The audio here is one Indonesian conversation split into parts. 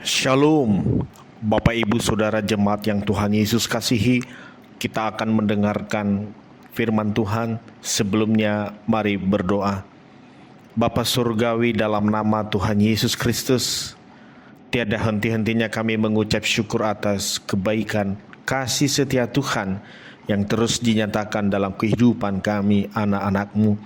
Shalom, Bapak Ibu Saudara jemaat yang Tuhan Yesus kasihi. Kita akan mendengarkan firman Tuhan. Sebelumnya mari berdoa. Bapa Surgawi, dalam nama Tuhan Yesus Kristus, tiada henti-hentinya kami mengucap syukur atas kebaikan, kasih setia Tuhan yang terus dinyatakan dalam kehidupan kami anak-anak-Mu.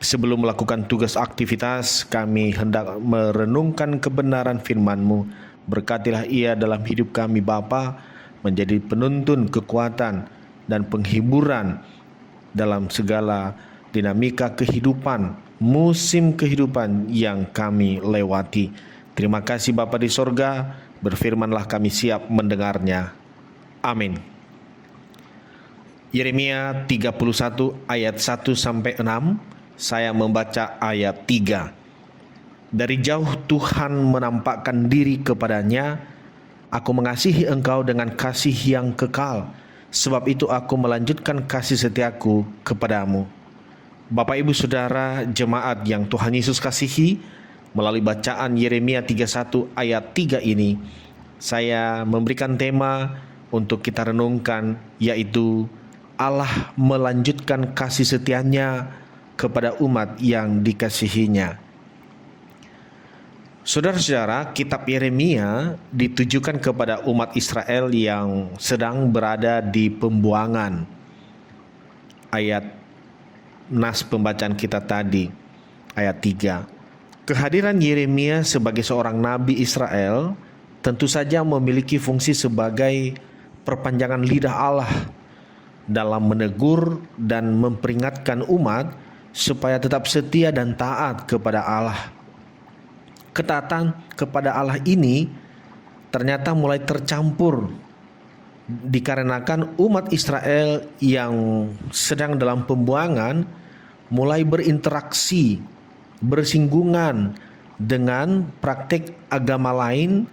Sebelum melakukan tugas aktivitas, kami hendak merenungkan kebenaran firman-Mu. Berkatilah ia dalam hidup kami Bapa, menjadi penuntun kekuatan dan penghiburan dalam segala dinamika kehidupan, musim kehidupan yang kami lewati. Terima kasih Bapa di sorga, berfirmanlah kami siap mendengarnya. Amin. Yeremia 31 ayat 1-6. Saya membaca ayat 3. Dari jauh Tuhan menampakkan diri kepadanya. Aku mengasihi engkau dengan kasih yang kekal. Sebab itu aku melanjutkan kasih setiaku kepadamu. Bapak Ibu Saudara jemaat yang Tuhan Yesus kasihi, melalui bacaan Yeremia 31 ayat 3 ini, saya memberikan tema untuk kita renungkan, yaitu Allah melanjutkan kasih setianya kepada umat yang dikasihinya. Saudara-saudara, kitab Yeremia ditujukan kepada umat Israel yang sedang berada di pembuangan. Ayat nas pembacaan kita tadi, ayat 3. Kehadiran Yeremia sebagai seorang nabi Israel tentu saja memiliki fungsi sebagai perpanjangan lidah Allah dalam menegur dan memperingatkan umat supaya tetap setia dan taat kepada Allah. Ketaatan kepada Allah ini ternyata mulai tercampur dikarenakan umat Israel yang sedang dalam pembuangan mulai berinteraksi, bersinggungan dengan praktik agama lain,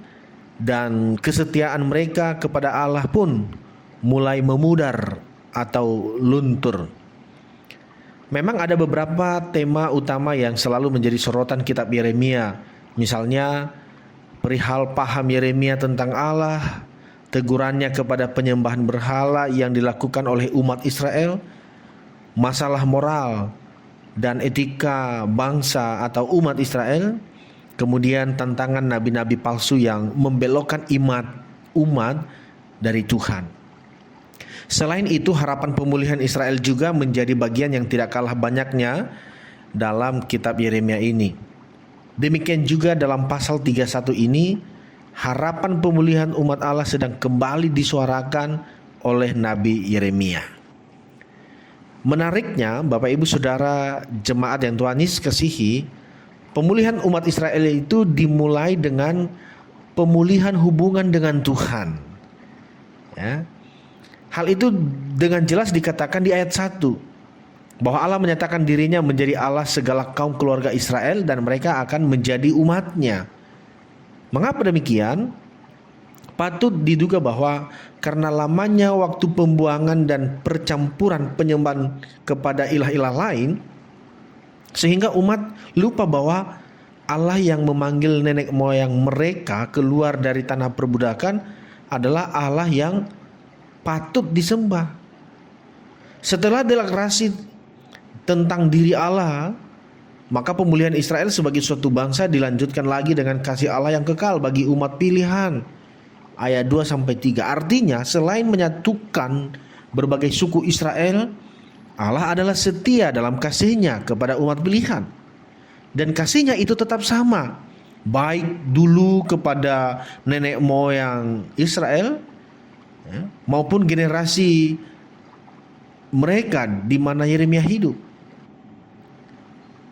dan kesetiaan mereka kepada Allah pun mulai memudar atau luntur. Memang ada beberapa tema utama yang selalu menjadi sorotan kitab Yeremia. Misalnya perihal paham Yeremia tentang Allah, tegurannya kepada penyembahan berhala yang dilakukan oleh umat Israel, masalah moral dan etika bangsa atau umat Israel, kemudian tantangan nabi-nabi palsu yang membelokkan umat dari Tuhan. Selain itu, harapan pemulihan Israel juga menjadi bagian yang tidak kalah banyaknya dalam kitab Yeremia ini. Demikian juga dalam pasal 31 ini, harapan pemulihan umat Allah sedang kembali disuarakan oleh Nabi Yeremia. Menariknya, Bapak Ibu Saudara jemaat yang Tuhan Yesus kasihi, pemulihan umat Israel itu dimulai dengan pemulihan hubungan dengan Tuhan. Ya. Hal itu dengan jelas dikatakan di ayat 1. Bahwa Allah menyatakan dirinya menjadi Allah segala kaum keluarga Israel dan mereka akan menjadi umatnya. Mengapa demikian? Patut diduga bahwa karena lamanya waktu pembuangan dan percampuran penyembahan kepada ilah-ilah lain, sehingga umat lupa bahwa Allah yang memanggil nenek moyang mereka keluar dari tanah perbudakan adalah Allah yang patut disembah. Setelah deklarasi tentang diri Allah, maka pemulihan Israel sebagai suatu bangsa dilanjutkan lagi dengan kasih Allah yang kekal bagi umat pilihan. Ayat 2-3. Artinya, selain menyatukan berbagai suku Israel, Allah adalah setia dalam kasihnya kepada umat pilihan. Dan kasihnya itu tetap sama, baik dulu kepada nenek moyang Israel, maupun generasi mereka di mana Yeremia hidup.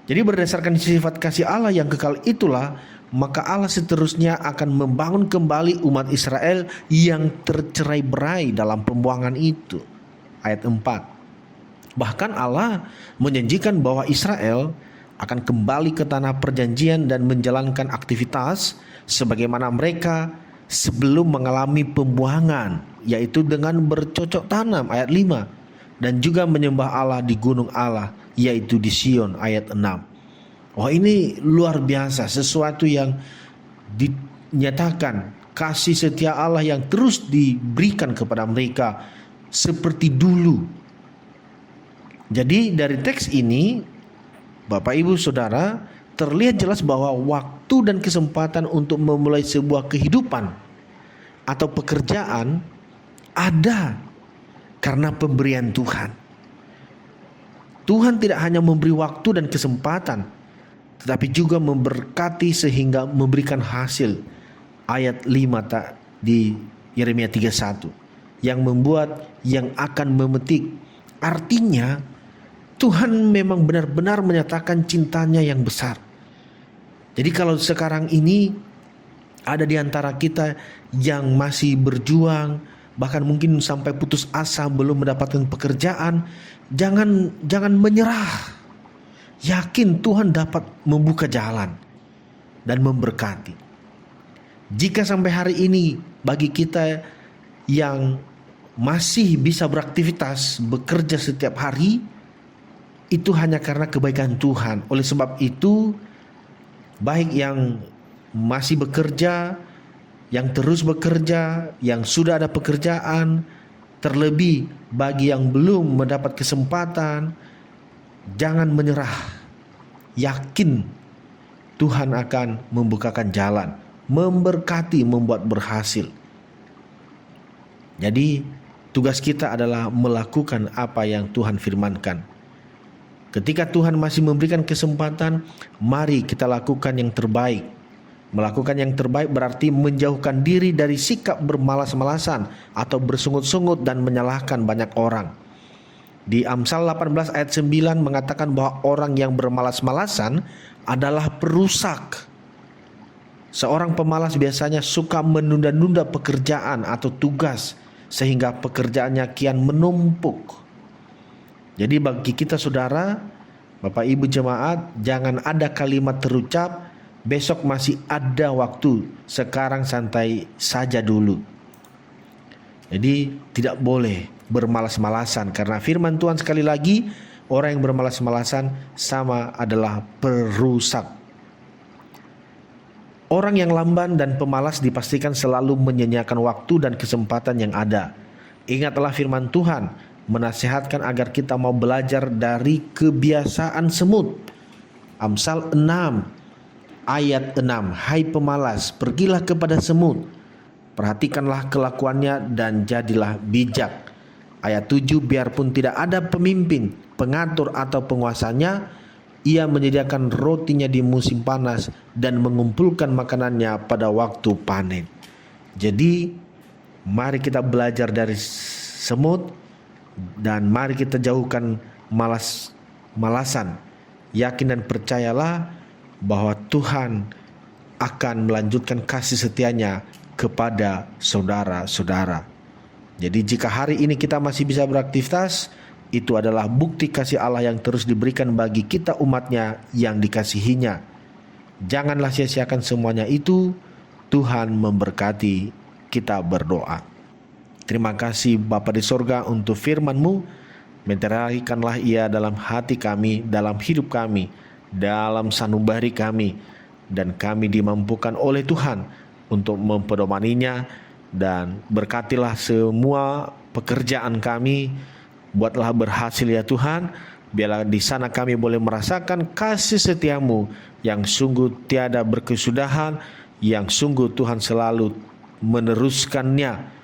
Jadi berdasarkan sifat kasih Allah yang kekal itulah, maka Allah seterusnya akan membangun kembali umat Israel yang tercerai-berai dalam pembuangan itu. Ayat 4. Bahkan Allah menjanjikan bahwa Israel akan kembali ke tanah perjanjian dan menjalankan aktivitas sebagaimana mereka sebelum mengalami pembuangan, yaitu dengan bercocok tanam. Ayat 5. Dan juga menyembah Allah di gunung Allah, yaitu di Sion. Ayat 6. Wah, ini luar biasa, sesuatu yang menyatakan kasih setia Allah yang terus diberikan kepada mereka seperti dulu. Jadi dari teks ini, Bapak Ibu Saudara, terlihat jelas bahwa waktu dan kesempatan untuk memulai sebuah kehidupan atau pekerjaan ada karena pemberian Tuhan. Tuhan tidak hanya memberi waktu dan kesempatan, tetapi juga memberkati sehingga memberikan hasil. Ayat 5 di Yeremia 31 yang membuat yang akan memetik. Artinya Tuhan memang benar-benar menyatakan cintanya yang besar. Jadi kalau sekarang ini ada di antara kita yang masih berjuang, bahkan mungkin sampai putus asa belum mendapatkan pekerjaan, jangan menyerah. Yakin Tuhan dapat membuka jalan dan memberkati. Jika sampai hari ini bagi kita yang masih bisa beraktivitas, bekerja setiap hari, itu hanya karena kebaikan Tuhan. Oleh sebab itu, baik yang masih bekerja, yang terus bekerja, yang sudah ada pekerjaan, terlebih bagi yang belum mendapat kesempatan, jangan menyerah. Yakin Tuhan akan membukakan jalan, memberkati, membuat berhasil. Jadi tugas kita adalah melakukan apa yang Tuhan firmankan. Ketika Tuhan masih memberikan kesempatan, mari kita lakukan yang terbaik. Melakukan yang terbaik berarti menjauhkan diri dari sikap bermalas-malasan atau bersungut-sungut dan menyalahkan banyak orang. Di Amsal 18 ayat 9 mengatakan bahwa orang yang bermalas-malasan adalah perusak. Seorang pemalas biasanya suka menunda-nunda pekerjaan atau tugas sehingga pekerjaannya kian menumpuk. Jadi bagi kita saudara, Bapak Ibu jemaat, jangan ada kalimat terucap, besok masih ada waktu, sekarang santai saja dulu. Jadi tidak boleh bermalas-malasan, karena firman Tuhan sekali lagi, orang yang bermalas-malasan sama adalah perusak. Orang yang lamban dan pemalas dipastikan selalu menyanyiakan waktu dan kesempatan yang ada. Ingatlah firman Tuhan menasihatkan agar kita mau belajar dari kebiasaan semut. Amsal 6 ayat 6, hai pemalas, pergilah kepada semut, perhatikanlah kelakuannya dan jadilah bijak. Ayat 7, biarpun tidak ada pemimpin, pengatur atau penguasanya, ia menyediakan rotinya di musim panas dan mengumpulkan makanannya pada waktu panen. Jadi mari kita belajar dari semut dan mari kita jauhkan malasan. Yakin dan percayalah bahwa Tuhan akan melanjutkan kasih setianya kepada saudara-saudara. Jadi jika hari ini kita masih bisa beraktivitas, itu adalah bukti kasih Allah yang terus diberikan bagi kita umatnya yang dikasihinya. Janganlah sia-siakan semuanya itu. Tuhan memberkati. Kita berdoa. Terima kasih Bapa di sorga untuk firman-Mu. Meteraikanlah ia dalam hati kami, dalam hidup kami, dalam sanubari kami, dan kami dimampukan oleh Tuhan untuk mempedomaninya. Dan berkatilah semua pekerjaan kami, buatlah berhasil ya Tuhan. Biarlah di sana kami boleh merasakan kasih setiamu yang sungguh tiada berkesudahan, yang sungguh Tuhan selalu meneruskannya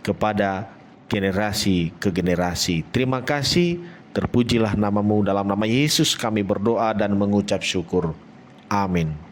kepada generasi ke generasi. Terima kasih, terpujilah namamu, dalam nama Yesus kami berdoa dan mengucap syukur. Amin.